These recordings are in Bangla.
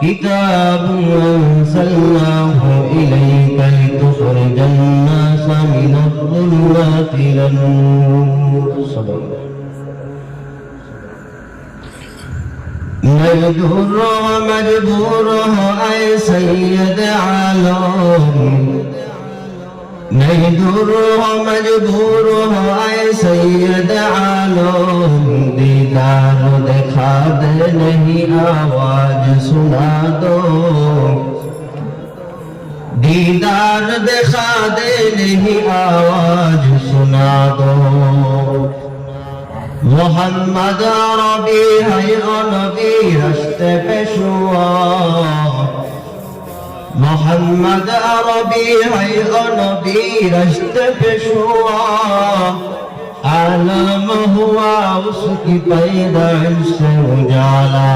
كتاب أنزلناه إليك لتخرج الناس من الظلمات إلى النور. مجبور ومجبوره أي سيد عالم، مجبور ومجبوره أي سيد عالم. दीदार दिखा दे नहीं आवाज सुना दो, दीदार दिखा दे नहीं आवाज सुना दो. मोहम्मद अरबी है नबी रस्ते पे शुआ, मोहम्मद अरबी है नबी रस्ते पे शुआ. आलम हुआ उसकी पैदाइश से उजाला,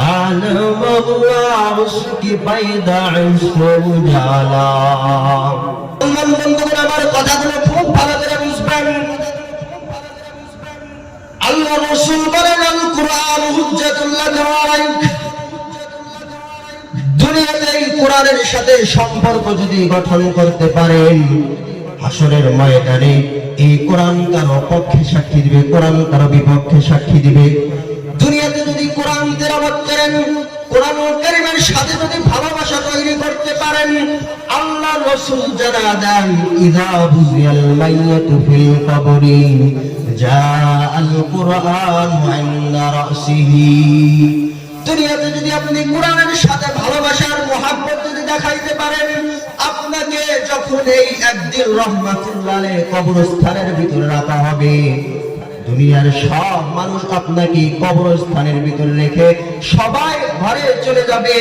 आलम हुआ उसकी पैदाइश से उजाला. বন্ধুরা আমার কথাগুলো খুব ভালো করে বুঝবেন. আল্লাহ রাসূল বলেন আল কুরআন হুজ্জাতুল লাকা আলাইক. দুনিয়াতে এই কোরআনের সাথে সম্পর্ক যদি গঠন করতে পারেন, হাসরের ময়দানে এই কোরআন কারো পক্ষে সাক্ষী দিবে, কোরআন কারো বিপক্ষে সাক্ষী দিবে. দুনিয়াতে যদি কোরআন তেলাওয়াত করেন, কোরআন কারীমের সাথে যদি ভালোবাসা তৈরি করতে পারেন, আল্লাহ রাসূল জানা দেন ইযা বুজিয়াল মাইয়াতু ফিল কবরি জাআল কুরআন ইনদা রাসিহি. দুনিয়াতে যদি আপনি কোরআনের সাথে ভালোবাসার মহব্বত যদি দেখাইতে পারেন, আপনাকে যখন এই একদিন রহমাতুল্লাহ আলাইহি কবরস্থানের ভিতরে রাখা হবে, দুনিয়ার সব মানুষ আপনাকে কবরস্থানের ভিতরে রেখে সবাই ঘরে চলে যাবে,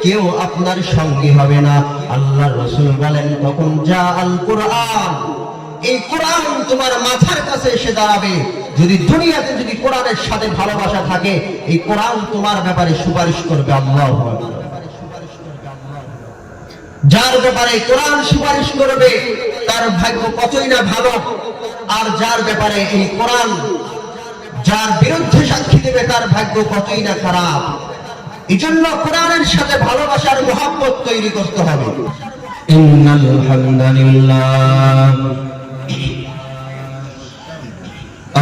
কেউ আপনার সঙ্গী হবে না. আল্লাহর রাসূল বলেন তখন যা আল কুরআন, এই কোরআন তোমার মাথার কাছে এসে দাঁড়াবে. যদি দুনিয়াতে যদি কোরআনের সাথে ভালোবাসা থাকে, এই কোরআন তোমার ব্যাপারে সুপারিশ করবে. আল্লাহু আকবার. যার ব্যাপারে কোরআন সুপারিশ করবে তার ভাগ্য কতই না ভালো, আর যার ব্যাপারে এই কোরআন যার বিরুদ্ধে সাক্ষী দেবে তার ভাগ্য কতই না খারাপ. এই জন্য কোরআনের সাথে ভালোবাসার মহব্বত তৈরি করতে হবে. ইন্নাল হামদুলিল্লাহ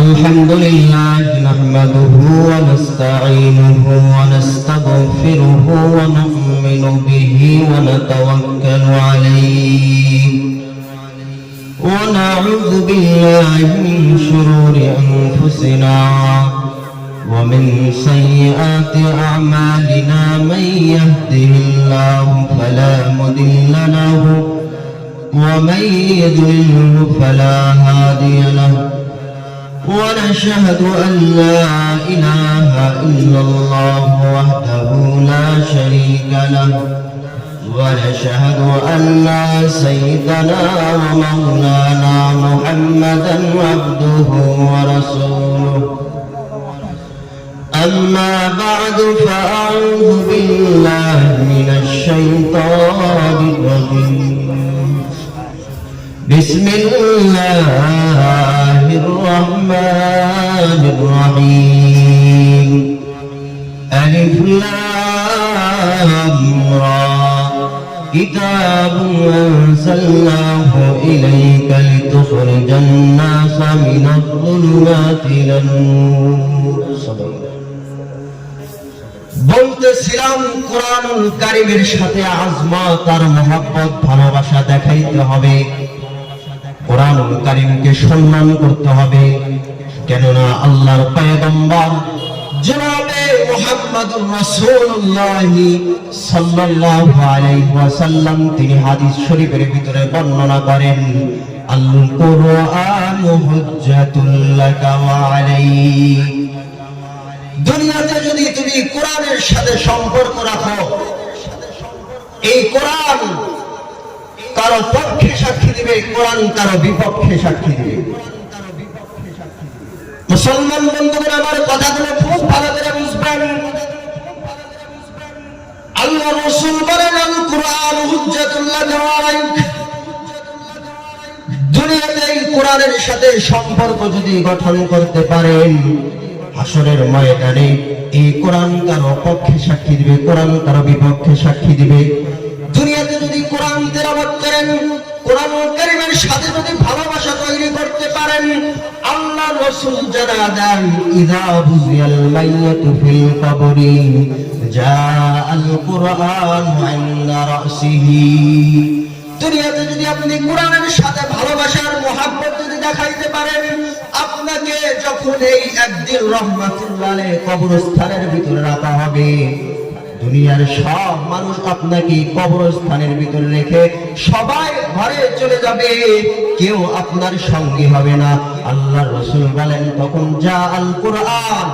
আলহামদুলিল্লাহ নাহমাদুহু ওয়া নাস্তাঈনুহু ওয়া নাস্তাগফিরুহু ওয়া নু'মিনু বিহি ওয়া নাতাওয়াক্কালু আলাইহি ওয়া নাউযু বিল্লাহি মিন শুরুরি আনফুসিনা ওয়া মিন সাইয়্যাতি আ'মালিনা মান ইয়াহদিহিল্লাহু ফালা মুদিল্লা লাহু ওয়া মান ইউদ্লিলহু ফালা হাদিয়া লাহু. ونشهد أن لا إله إلا الله وحده لا شريك له ونشهد أن سيدنا ومولانا محمدا عبده ورسوله. أما بعد فأعوذ بالله من الشيطان الرجيم. بسم الله الرحمن الرحيم. ألف لام را كتاب أنزلناه إليك لتخرج الناس من الظلمات إلى النور. বলতেছিলাম কোরআনুল কারীমের সাথে আজমত আর মহব্বত ভালোবাসা দেখাইতে হবে, কোরআনুল কারীমকে সম্মান করতে হবে. কেননা আল্লাহর পয়গম্বর জনাবে মুহাম্মদুর রাসূলুল্লাহ সাল্লাল্লাহু আলাইহি ওয়াসাল্লাম তিনি হাদিস শরীফের ভিতরে বর্ণনা করেন আল কুরআনু হুজ্জাতুল লাকা ওয়া আলাইক. দুনিয়াতে যদি তুমি কোরআনের সাথে সম্পর্ক রাখো, এই কোরআন কারো পক্ষে সাক্ষী দিবে, কোরআন কারো বিপক্ষে সাক্ষী দিবে. মুসলমান বন্ধুরা আমার কথাগুলো খুব ভালো করে বুঝবেন. আল্লাহ রাসূল বলেন আল কুরআন হুজ্জাতুল লাকা আলাইক. দুনিয়াতে এই কোরআনের সাথে সম্পর্ক যদি গঠন করতে পারেন, হাসরের ময়দানে এই কোরআন কারো পক্ষে সাক্ষী দিবে, কোরআন কারো বিপক্ষে সাক্ষী দিবে। দুনিয়াতে যদি কোরআন তেলাওয়াত করেন, কোরআন কারীমের সাথে যদি ভালোবাসা তৈরি করতে পারেন, আল্লাহ রাসূল জানা দেন ইযা বুজিয়াল মাইয়াতু ফিল কবরি জাআল কুরআন ইনদা রাসিহি। দুনিয়াতে যদি আপনি কোরআনের সাথে ভালোবাসার মহব্বত যদি দেখাইতে পারেন, আপনাকে যখন এই একদিন রহমাতুল্লাহ আলাইহি কবরস্থানের ভিতরে রাখা হবে, দুনিয়ার সব মানুষ আপনাকে কবরস্থানের ভিতরে রেখে সবাই ঘরে চলে যাবে, কেউ আপনার সঙ্গী হবে না। আল্লাহর রাসূল বলেন তখন যা আল কোরআন,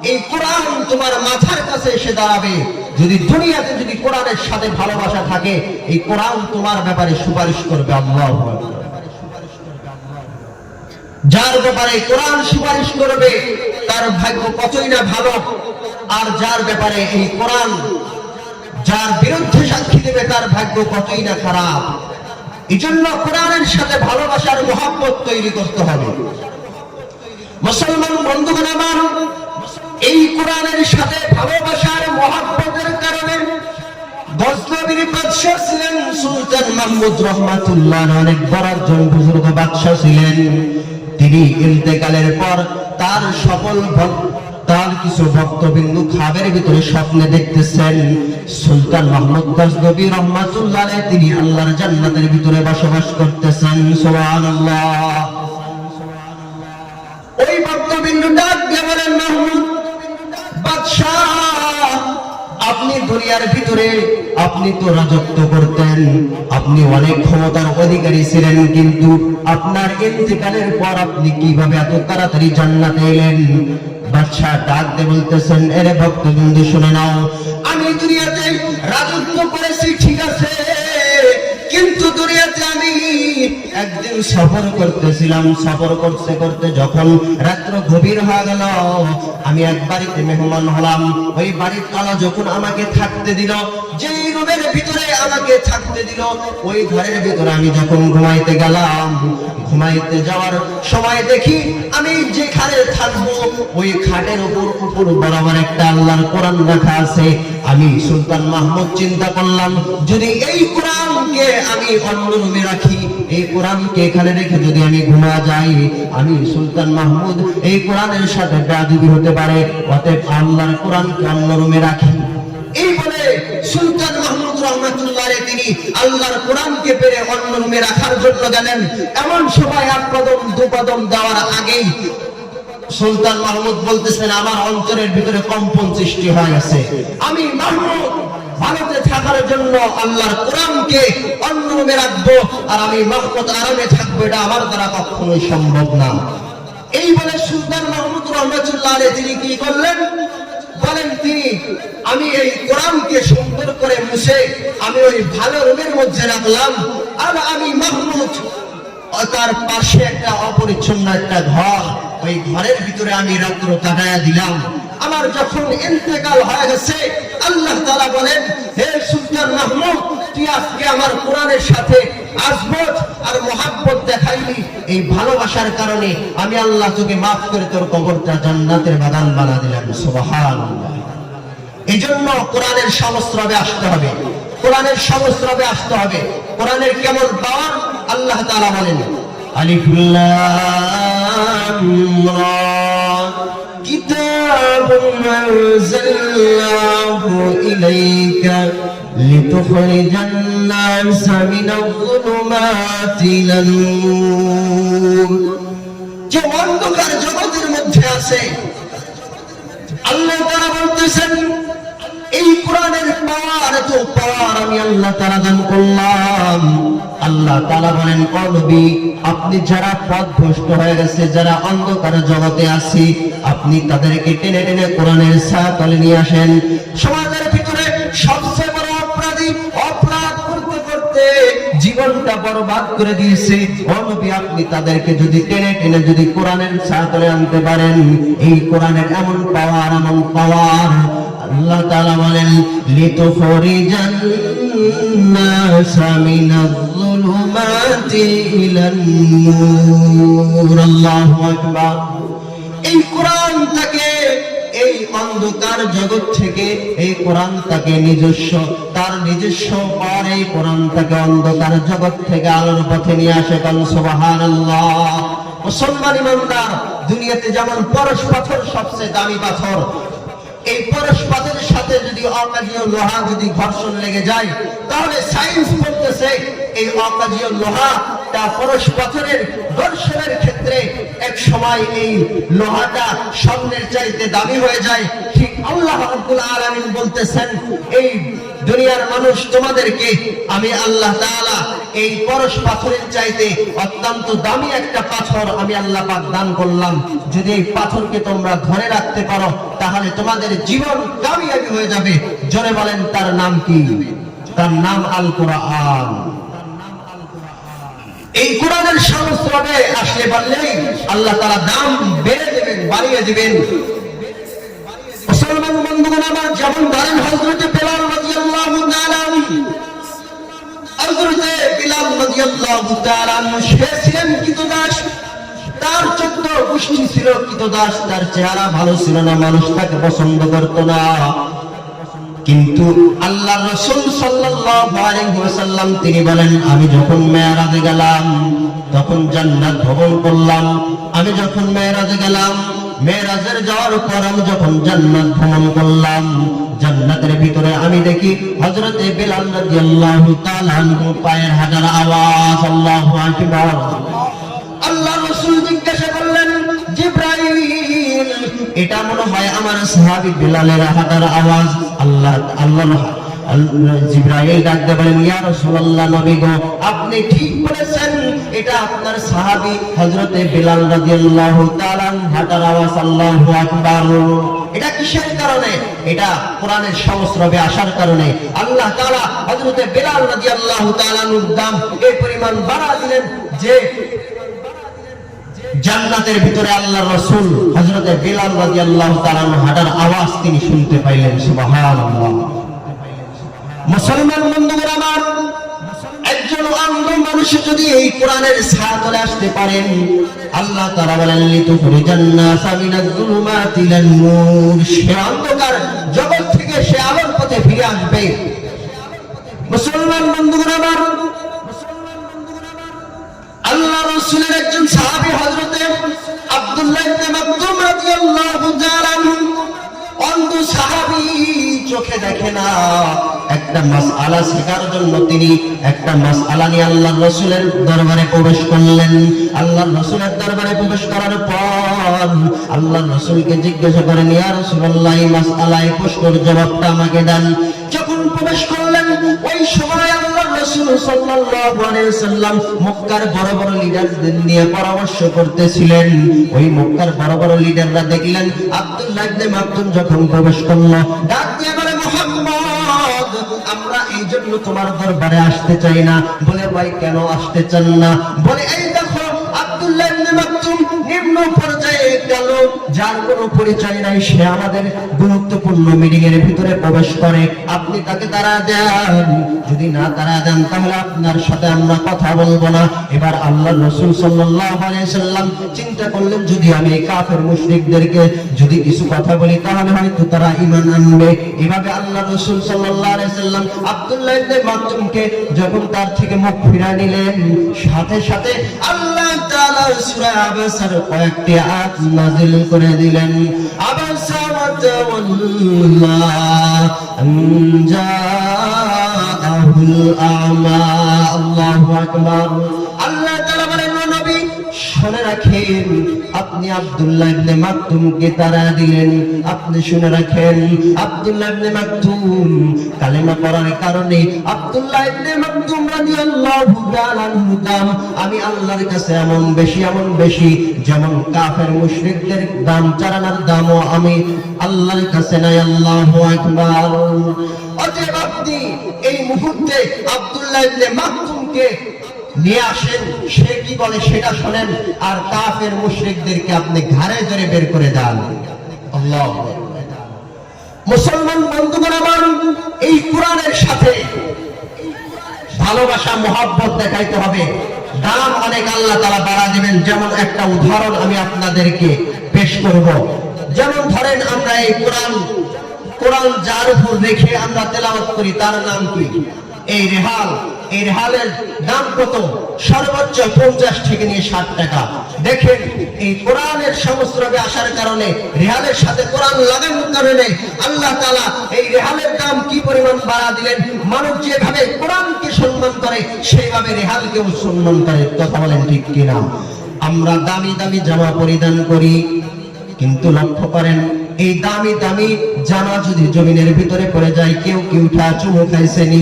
এই কোরআন তোমার মাথার কাছে এসে দাঁড়াবে। যদি দুনিয়াতে যদি কোরআনের সাথে ভালোবাসা থাকে, এই কোরআন তোমার ব্যাপারে সুপারিশ করবে। আল্লাহু আকবার। যার ব্যাপারে কোরআন সুপারিশ করবে তার ভাগ্য কতই না ভালো, আর যার ব্যাপারে এই কোরআন যার বিরুদ্ধে সাক্ষী দেবে তার ভাগ্য কতই না খারাপ। এজন্য কোরআনের সাথে ভালোবাসার মহব্বত তৈরি করতে হবে। মুসলমান বন্ধুগণ আমার, এই কোরআনের সাথে ভালোবাসার মহব্বতের কারণে গজনবীর বাদশা ছিলেন সুলতান মাহমুদ রহমাতুল্লাহ, অনেক বড় একজন বুজুর্গ বাদশা ছিলেন। তিনি ইন্তেকালের পর তার তার কিছু ভক্তবিন্দু খাবের ভিতরে স্বপ্নে দেখতেছেন সুলতান মাহমুদ গজনবী রহমাতুল্লাহ আলাইহি তিনি আল্লাহর জান্নাতের ভিতরে বসবাস করতেছেন। সুবহানাল্লাহ। ওই ভক্তবিন্দু ডাক দিয়ে বলেন, মাহমুদ বাদশাহ, আপনি দুনিয়ার ভিতরে আপনি তো রাজত্ব করতেন, আপনি অনেক ক্ষমতার অধিকারী ছিলেন, কিন্তু আপনার ইন্তেকালের পর আপনি কিভাবে এত তাড়াতাড়ি জান্নাতে এলেন? বাদশা ডাক দিয়ে বলতেছেন, এরে ভক্তবৃন্দ শুনে নাও, আমি দুনিয়াতে রাজত্ব করেছি ঠিক আছে, কিন্তু দুনিয়াতে আমি একদিন সফর করতেছিলাম, সফর করতে করতে যখন রাত্র গভীর হয়ে গেল, আমি এক বাড়িতে মেহমান হলাম। ওই বাড়ির তালা যখন আমাকে থাকতে দিল, যেই রুমের ভিতরে আমাকে থাকতে দিল, ওই ঘরের ভিতরে আমি যখন ঘুমাইতে গেলাম, ঘুমাইতে যাওয়ার সময় দেখি আমি যেখানে থাকবো ওই খাটের উপর বরাবর একটা আল্লাহর কোরআন রাখা আছে। আমি সুলতান মাহমুদ চিন্তা করলাম, যদি এই কোরআনকে আমি অন্য রুমে রাখি, এই কোরআনকে এখানে রেখে যদি আমি ঘুমা যাই, আমি সুলতান মাহমুদ এই কোরআনের সাথে বেয়াদবি হতে পারে, অতএব আল্লাহর কোরআনকে অন্য রুমে রাখি। এই বলে সুলতান মাহমুদ রহমাতুল্লাহ আলাইহি তিনি আল্লাহর কোরআনকে পেরে অন্য রুমে রাখার জন্য গেলেন। এমন সময় এক কদম দু কদম দেওয়ার আগেই সুলতান মাহমুদ বলতেছেন, আমার অন্তরের ভিতরে কম্পন সৃষ্টি হয়ে গেছে, আমি মাহমুদ ভারতে থাকার জন্য আল্লাহর কোরআনকে অন্য রুমে রাখবো, আর আমি মাহমুদ আরামে থাকবো, এটা আমার দ্বারা কখনোই সম্ভব না। এই বলে সুলতান মাহমুদ রহমাতুল্লাহ আলাইহি তিনি কি করলেন বলেন, তিনি আমি এই কোরআনকে সুন্দর করে মুছে আমি ওই ভালো রুমের মধ্যে রাখলাম, আর আমি মাহমুদ তার পাশে একটা অপরিচ্ছন্ন একটা ঘর, ওই ঘরের ভিতরে আমি রাত্র কাটায়া দিলাম। আমার যখন ইন্তেকাল হয়ে গেছে, আল্লাহ তাআলা বলেন, হে সুলতান মাহমুদ, তুই আজকে আমার কোরআনের সাথে আজমত আর মহব্বত দেখাইলি, এই ভালোবাসার কারণে আমি আল্লাহ তোকে মাফ করে তোর কবরটা জান্নাতের বাগান বানা দিলাম। সুবহানাল্লাহ। এজন্য কোরআনের সংস্রবে আসতে হবে, কোরআনের সংস্রবে আসতে হবে। কোরআনের কেমন পাওয়ার আল্লাহ তাআলা বলেন, আলিফ লাম রা কিতাবুন আনজালনাহু ইলাইকা লিতুখরিজান নাসা মিনাজ-যুলুমাতি ইলান-নূর। যে অন্ধকার জগতের মধ্যে আছে, আল্লাহ তাআলা বলতেছেন এই কোরআনের পাওয়ার, এত পাওয়ার আমি আল্লাহ তাআলা দান করলাম। আল্লাহ তাআলা বলেন, ও নবী, আপনি যারা পথভ্রষ্ট হয়ে গেছে, যারা অন্ধকার জগতে আছে, আপনি তাদেরকে টেনে টেনে কোরআনের ছায়াতলে নিয়ে আসেন। সমাজের ভিতরে সবচেয়ে বড় অপরাধী অপরাধ করতে করতে জীবনটা বরবাদ করে দিয়েছে, ও নবী, আপনি তাদেরকে যদি টেনে টেনে যদি কোরআনের ছায়াতলে আনতে পারেন, এই কোরআনের এমন পাওয়ার, এমন পাওয়ার। আল্লাহ তাআলা বলেন, লিতুখরিজান নাসা মিনাজ-যুলুমাতি ইলান-নূর। আল্লাহু আকবার। এই কোরআন থেকে এই অন্ধকার জগৎ থেকে এই কোরআন তাকে তার নিজস্ব পর এই কোরআন তাকে অন্ধকার জগৎ থেকে আলোর পথে নিয়ে আসে। কারণ সুবহানাল্লাহ। মুসলমান ইমানদার, দুনিয়াতে যেমন পরশ পাথর সবচেয়ে দামি পাথর, এই পরশ পাথরের সাথে যদি অকাজীয় লোহা যদি ঘর্ষণ লেগে যায়, তাহলে সায়েন্স বলতেছে এই অকাজীয় লোহা তা পরশ পাথরের ঘর্ষণের ক্ষেত্রে এক সময় এই লোহাটা স্বর্ণের চাইতে দামি হয়ে যায়। ঠিক আল্লাহ রাব্বুল আলামিন বলতেছেন, এই দুনিয়ার মানুষ তোমাদেরকে আমি আল্লাহ তাআলা এই পরশ পাথরের চাইতে অত্যন্ত দামি একটা পাথর আমি আল্লাহ পাক দান করলাম। যদি এই পাথরকে তোমরা ধরে রাখতে পারো তাহলে তোমাদের জীবন কামিয়াবি হয়ে যাবে। জোরে বলেন তার নাম কি? তার নাম আল কোরআন। এই কোরআনের সংস্রবে আসলে বললেই আল্লাহ তাআলা দাম বেড়ে দেবেন, বাড়িয়ে দিবেন। মুসলমান বন্ধুগণ আমার, যেমন ধরেন হযরত বেলাল রাদিয়াল্লাহু তাআলা, হযরত বেলাল রাদিয়াল্লাহু তাআলা সে ছিলেন কৃতদাস, তার 14 গোষ্ঠী ছিল কৃতদাস, তার চেহারা ভালো ছিল না, মানুষ তাকে পছন্দ করত না। কিন্তু আল্লাহর রাসূল সাল্লাল্লাহু আলাইহি ওয়াসাল্লাম তিনি বলেন, আমি যখন মেরাজে গেলাম তখন জান্নাত ভ্রমণ করলাম। আমি যখন মেরাজে গেলাম, মেরাজের যাওয়ার পর আমি যখন জান্নাত ভ্রমণ করলাম, জান্নাতের ভিতরে আমি দেখি হযরতে বেলাল রাদিয়াল্লাহু তাআলা আনহু পায়ের হাঁটার আওয়াজ। আল্লাহু আকবার। আল্লাহ রাসূল জিজ্ঞাসা করলেন, জিবরাইল, এটা মনে হয় আমার সাহাবী বেলালের হাঁটার আওয়াজ। আল্লাহ জিবরাইল ডাকতে বলেন, ইয়া রাসূলুল্লাহ, নবী গো, আপনি ঠিক বলেছেন, এটা আপনার সাহাবী হযরতে বেলাল রাদিয়াল্লাহু তাআলা হাঁটার আওয়াজ। আল্লাহু আকবার। এটা কিসের কারণে? এটা কোরআনের সংস্রবে আসার কারণে। আল্লাহ তাআলা হযরতে বেলাল রাদিয়াল্লাহু তাআলার দাম এই পরিমাণ বাড়া দিলেন যে জান্নাতের ভিতরে আল্লাহর রাসূল হযরতে বেলাল রাদিয়াল্লাহু তাআলা হাঁটার আওয়াজ তিনি শুনতে পাইলেন। সুবহানাল্লাহ। মুসলমান বন্ধুরা আমার, একজন অন্ধ মানুষ যদি এই কোরআনের ছায়াতলে আসতে পারেন, আল্লাহ তাআলা বলেন, লিতুখরিজান নাসা মিনাজ যুলুমাতি ইলান নূর, সে অন্ধকার জগৎ থেকে সে আলোর পথে ফিরে আসবে। মুসলমান বন্ধুরা আমার, আল্লাহ রাসূলের একজন সাহাবী হযরতে আব্দুল্লাহ ইবনে মাকতুম রাদিয়াল্লাহু তাআলা আনহু, অন্ধ সাহাবী, চোখে দেখে না, একটা মাসআলা শেখার জন্য তিনি একটা মাসআলা নিয়ে আল্লাহর রাসূলের দরবারে প্রবেশ করলেন। আল্লাহর রাসূলের দরবারে প্রবেশ করার পর আল্লাহর রাসূলকে জিজ্ঞাসা করেন, ইয়া রাসূলুল্লাহ, এই মাসআলায় প্রশ্নের জবাবটা আমাকে দেন। যখন প্রবেশ করলেন ওই সময় আল্লাহর রাসূল সাল্লাল্লাহু আলাইহি ওয়াসাল্লাম মক্কার বড় বড় লিডারদের নিয়ে পরামর্শ করতেছিলেন। ওই মক্কার বড় বড় লিডাররা দেখলেন আব্দুল্লাহ ইবনে মাকতুম যখন প্রবেশ করলো, ডাক দিয়ে বলে, মুহাম্মদ, আমরা এই জন্য তোমার দরবারে আসতে চাই না। বলে, ভাই কেন আসতে চান না? বলে, এই দেখো আব্দুল্লাহ ইবনে মাকতুম নিম্ন পর্যায়ে গেল, যার কোনো পরিচয় নাই, সে আমাদের গুরুত্বপূর্ণ মিটিং এর ভিতরে প্রবেশ করে, আপনি তাকে তাড়া দেন। যদি না তাড়া দেন তাহলে আপনার সাথে আমরা কথা বলবো না। এবার আল্লাহর রাসূল সাল্লাল্লাহু আলাইহি ওয়াসাল্লাম চিন্তা করলেন, যদি আমি এই কাফের মুশরিকদেরকে যদি কিছু কথা বলি তাহলে হয়তো তারা ঈমান আনবে। এভাবে আল্লাহর রাসূল সাল্লাল্লাহু আলাইহি ওয়াসাল্লাম আব্দুল্লাহ ইবনে মাকতুমকে যখন তার থেকে মুখ ফিরিয়ে নিলেন, সাথে সাথে আল্লাহ তাআলা সূরা আবাসার কয়েকটি আয়াত নাযিল করে দিলেন। আবাসা ওয়া তাওয়াল্লা আন জাআহুল আ'মা। আল্লাহু আকবার। আল্লাহ তাআলা বলেন, নবী শুনে রাখেন, আপনি আব্দুল্লাহ ইবনে মাকতুমকে তাড়া দিলেন, আপনি শুনে রাখেন, আব্দুল্লাহ ইবনে মাকতুম কালেমা পড়ার কারণে আব্দুল্লাহ ইবনে মাকতুম রাদিয়াল্লাহু তাআলা আনহু দাম আমি আল্লাহর কাছে এমন বেশি যেমন কাফের মুশরিকদের দাম চারানার দামও আমি আল্লাহর কাছে নাই। আল্লাহু আকবার। অতএব আপনি এই মুহূর্তে আব্দুল্লাহ ইবনে মাকতুমকে নিয়ে আসেন, সে কি বলে সেটা শোনেন, আর কাফের মুশরিকদেরকে আপনি ঘাড়ে ধরে বের করে দেন। আল্লাহু আকবার। মুসলমান বন্ধুগণ আমার, এই কোরআনের সাথে ভালোবাসা মহব্বত দেখাইতে হবে। দাম অনেক আল্লাহ তাআলা বাড়া দিবেন। যেমন একটা উদাহরণ আমি আপনাদেরকে পেশ করব। যেমন ধরেন আমরা এই কোরআন যার উপর রেখে আমরা তেলাওয়াত করি তার নাম কি? এই রেহালের দাম কত? সর্বোচ্চ 50 থেকে নিয়ে 60 টাকা। দেখেন এই কোরআনের সংস্রবে আসার কারণে, রেহালের সাথে কোরআন লাগানোর কারণে আল্লাহ তাআলা এই রেহালের দাম কি পরিমাণ বাড়া দিলেন। মানুষ যেভাবে কোরআনকে সম্মান করে সেইভাবে রেহালকেও সম্মান করে। কথা বলেন ঠিক কিনা? আমরা দামি দামি জামা পরিধান করি, কিন্তু লক্ষ্য করেন এই দামি দামি জামা যদি জমিনের ভিতরে পড়ে যায়, কেউ কি উঠা চুমু খাইছেনি?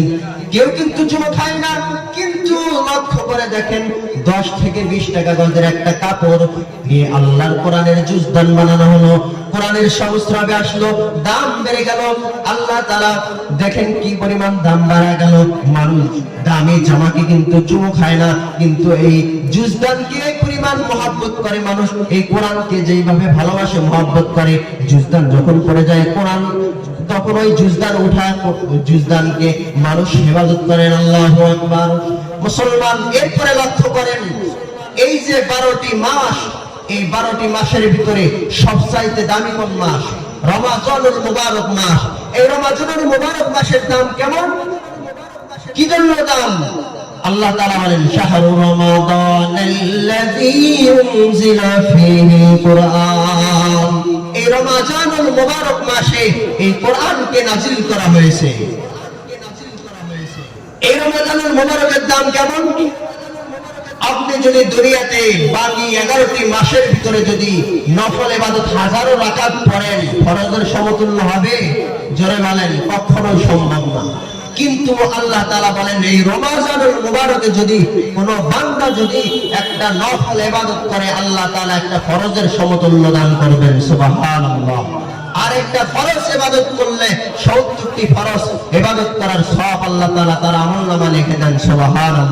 কেউ কিন্তু চুমু খায় না। কিন্তু লক্ষ্য করে দেখেন 10 থেকে 20 টাকা গজের একটা কাপড় নিয়ে আল্লাহর কোরআনের জুজদান বানানো হলো, কোরআনের সংস্রবে আসলো, দাম বেড়ে গেল। আল্লাহ তাআলা দেখেন কি পরিমাণ দাম বাড়া গেল। মানুষ দামি জামাকে কিন্তু চুমু খায় না, কিন্তু এই জুজদানকে এই পরিমাণ মহব্বত করে মানুষ। এই কোরআনকে যেইভাবে ভালোবাসে মহব্বত করে, জুজদান যখন পড়ে যায় কোরআন, তখন ওই জুজদানকে মানুষ হেফাজত করেন। আল্লাহু আকবার। মুসলমান, এরপরে লক্ষ্য করেন এই যে 12টি মাস, এই 12টি মাসের ভিতরে সবচাইতে দামি কোন মাস? রমাজানুল মুবারক মাস। এই রমাজানুল মুবারক মাসের দাম কেমন? কি জন্য দাম? আল্লাহ তাআলা বলেন শাহরু রমাদানাল্লাযী উনজিলা ফীহিল কুরআন। এই রমাজানুল মুবারক মাসে এই কোরআনকে নাযিল করা হয়েছে। এই রমাজানুল মুবারকের দাম কেমন? আপনি যদি দুনিয়াতে বাকি 11টি মাসের ভিতরে যদি নফল ইবাদত হাজারো রাকাত পড়েন, ফরজের সমতুল্য হবে? জোরে বলেন, কখনোই সম্ভব না। কিন্তু আল্লাহ তাআলা বলেন এই রমাজানুল মুবারকে যদি কোনো বান্দা যদি একটা নফল ইবাদত করে, আল্লাহ তাআলা একটা ফরজের সমতুল্য দান করবেন। সুবহানাল্লাহ। আর একটা ফরজ ইবাদত করলে 70টি ফরজ ইবাদত করার সওয়াব আল্লাহ তাআলা তার আমলনামায় লিখে দেন। সুবহানাল্লাহ।